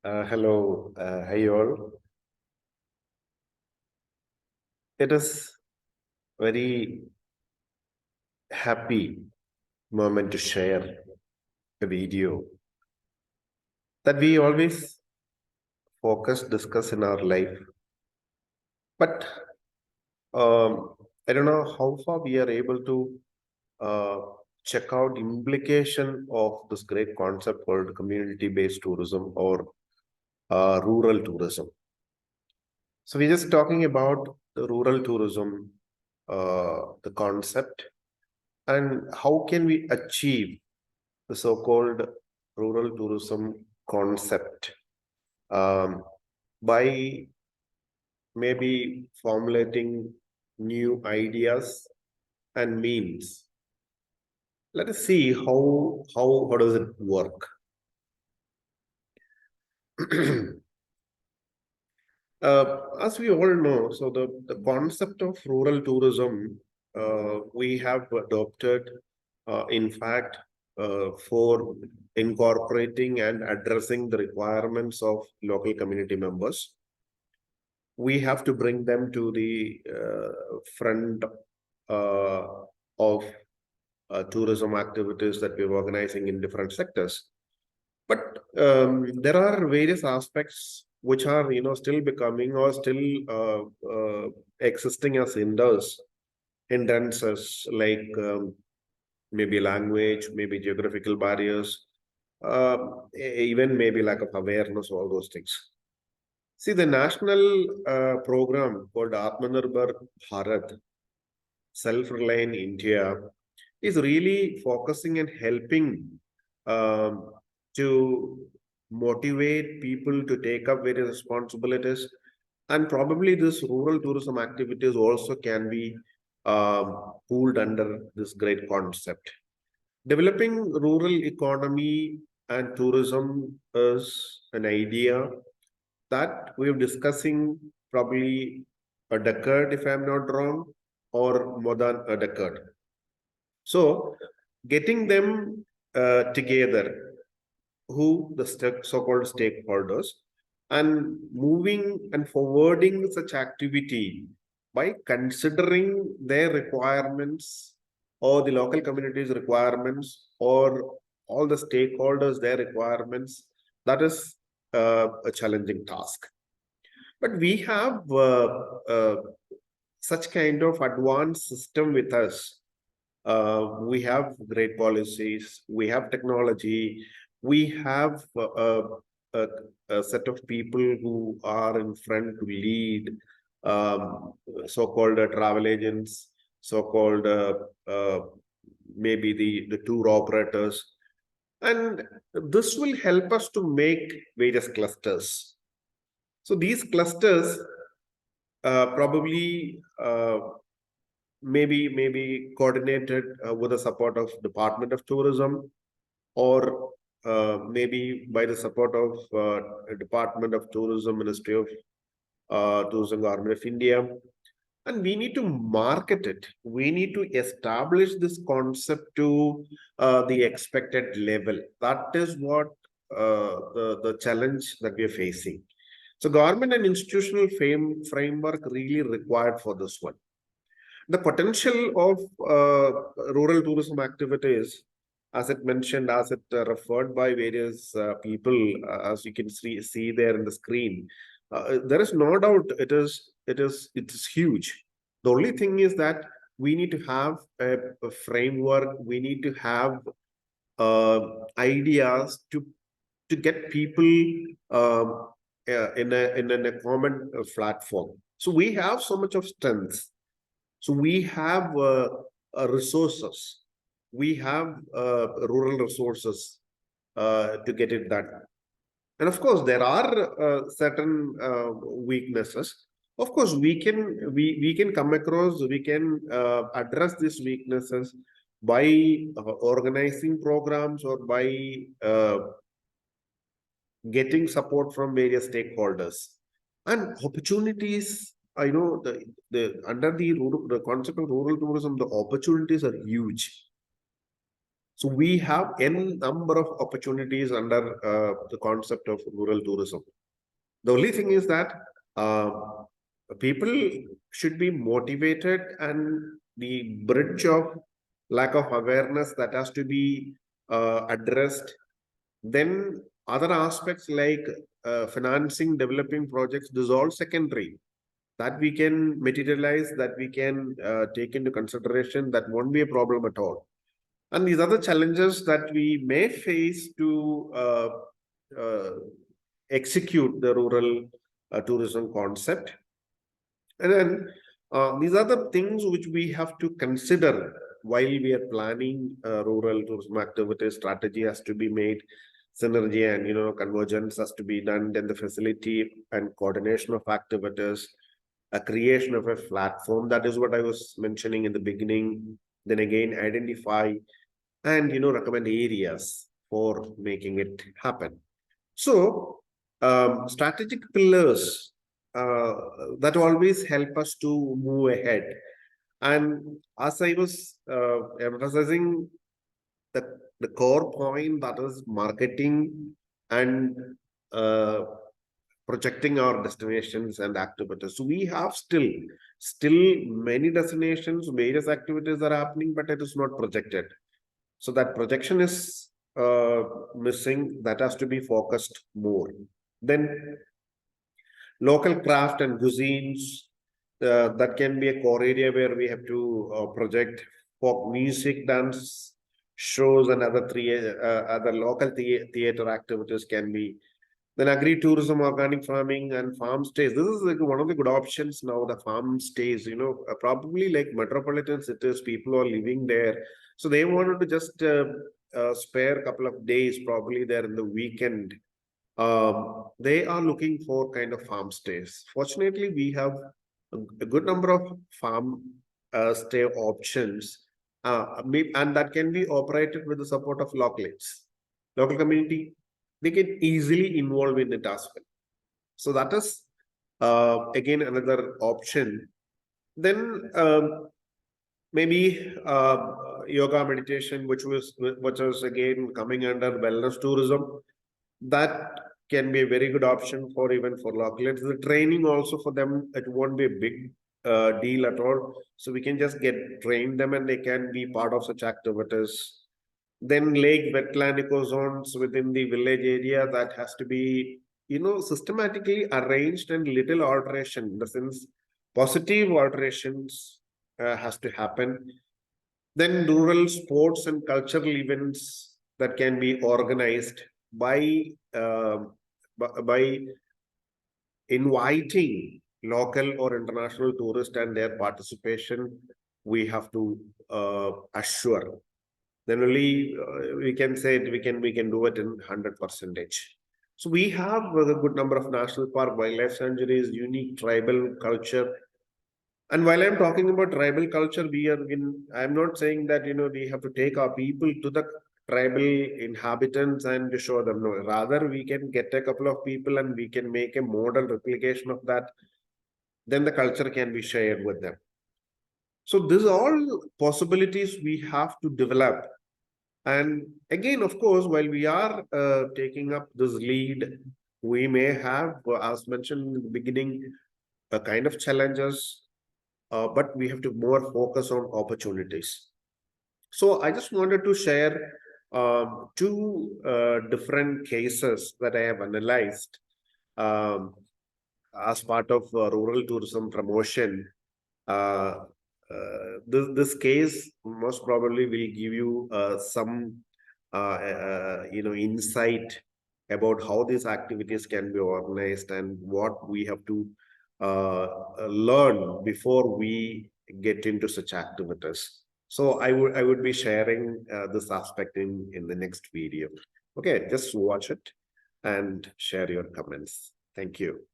Hello, hi all. It is very happy moment to share a video that we always focus, discuss in our life. But I don't know how far we are able to uh, check out implication of this great concept called community-based tourism or rural tourism. So we're just talking about the rural tourism, the concept, and how can we achieve the so-called rural tourism concept um, by maybe formulating new ideas and means. Let us see how does it work. As we all know, so the concept of rural tourism we have adopted, in fact, for incorporating and addressing the requirements of local community members. We have to bring them to the front uh, of tourism activities that we're organizing in different sectors. But there are various aspects which are, still becoming or still existing as hindrances like maybe language, maybe geographical barriers, even maybe lack of awareness, all those things. See, the national program called Atmanirbhar Bharat, Self-Reliant India, is really focusing and helping um, to motivate people to take up various responsibilities. And probably this rural tourism activities also can be pooled under this great concept. Developing rural economy and tourism is an idea that we're discussing probably a decade, if I'm not wrong, or more than a decade. So, getting them together, who the so-called stakeholders, and moving and forwarding such activity by considering their requirements or the local community's requirements or all the stakeholders their requirements, that is a challenging task. But we have such kind of advanced system with us. We have great policies, we have technology, we have a, a set of people who are in front to lead, so-called travel agents, so-called maybe the tour operators. And this will help us to make various clusters. So these clusters probably maybe coordinated with the support of Department of Tourism, or maybe by the support of Department of Tourism, Ministry of Tourism, Government of India. And we need to market it. We need to establish this concept to the expected level. That is what the challenge that we are facing. So government and institutional framework really required for this one. The potential of rural tourism activities, as it mentioned, as it referred by various people, as you can see there in the screen, there is no doubt it is huge. The only thing is that we need to have a framework. We need to have uh, ideas to get people in a common platform. So we have so much of strength. So we have resources. We have rural resources to get it done. And of course, there are certain weaknesses. Of course, we can come across, we can address these weaknesses by organizing programs or by getting support from various stakeholders and opportunities. I know the under the concept of rural tourism, the opportunities are huge. So we have n number of opportunities under the concept of rural tourism. The only thing is that uh, people should be motivated, and the bridge of lack of awareness that has to be addressed. Then other aspects like financing developing projects, this is all secondary. That we can materialize, that we can take into consideration, that won't be a problem at all. And these other challenges that we may face to uh, execute the rural tourism concept. And then these are the things which we have to consider while we are planning rural tourism activity. Strategy has to be made, synergy and convergence has to be done. Then the facility and coordination of activities, a creation of a platform. That is what I was mentioning in the beginning. Then again, identify and recommend areas for making it happen. So strategic pillars uh, that always help us to move ahead. And as I was emphasizing, the core point, that is marketing and uh, projecting our destinations and activities. So we have still many destinations, various activities are happening, but it is not projected. So that projection is missing. That has to be focused more. Then local craft and cuisines, that can be a core area where we have to project folk music, dance shows, and other local theater activities can be. Then agri-tourism, organic farming, and farm stays. This is like one of the good options now, the farm stays, probably like metropolitan cities, people are living there. So they wanted to just spare a couple of days, probably there in the weekend. They are looking for kind of farm stays. Fortunately, we have a good number of farm stay options, and that can be operated with the support of locals, local community. They can easily involve in it as well. So that is again another option. Then maybe yoga meditation, which was again coming under wellness tourism. That can be a very good option for even for locals. The training also for them, it won't be a big deal at all. So we can just get train them and they can be part of such activities. Then lake wetland ecozones within the village area, that has to be systematically arranged, and little alteration, in the sense positive alterations has to happen. Then rural sports and cultural events that can be organized by by inviting local or international tourists, and their participation we have to assure. Then only we can say we can do it in 100%. So we have a good number of national park, wildlife sanctuaries, unique tribal culture. And while I'm talking about tribal culture, I'm not saying that, we have to take our people to the tribal inhabitants and to show them. No, rather we can get a couple of people and we can make a model replication of that. Then the culture can be shared with them. So these are all possibilities we have to develop. And again, of course, while we are taking up this lead, we may have, as mentioned in the beginning, a kind of challenges, but we have to more focus on opportunities. So I just wanted to share two different cases that I have analyzed um, as part of rural tourism promotion. Uh, this case most probably will give you some insight about how these activities can be organized and what we have to learn before we get into such activities. So I would be sharing this aspect in the next video. Okay, just watch it and share your comments. Thank you.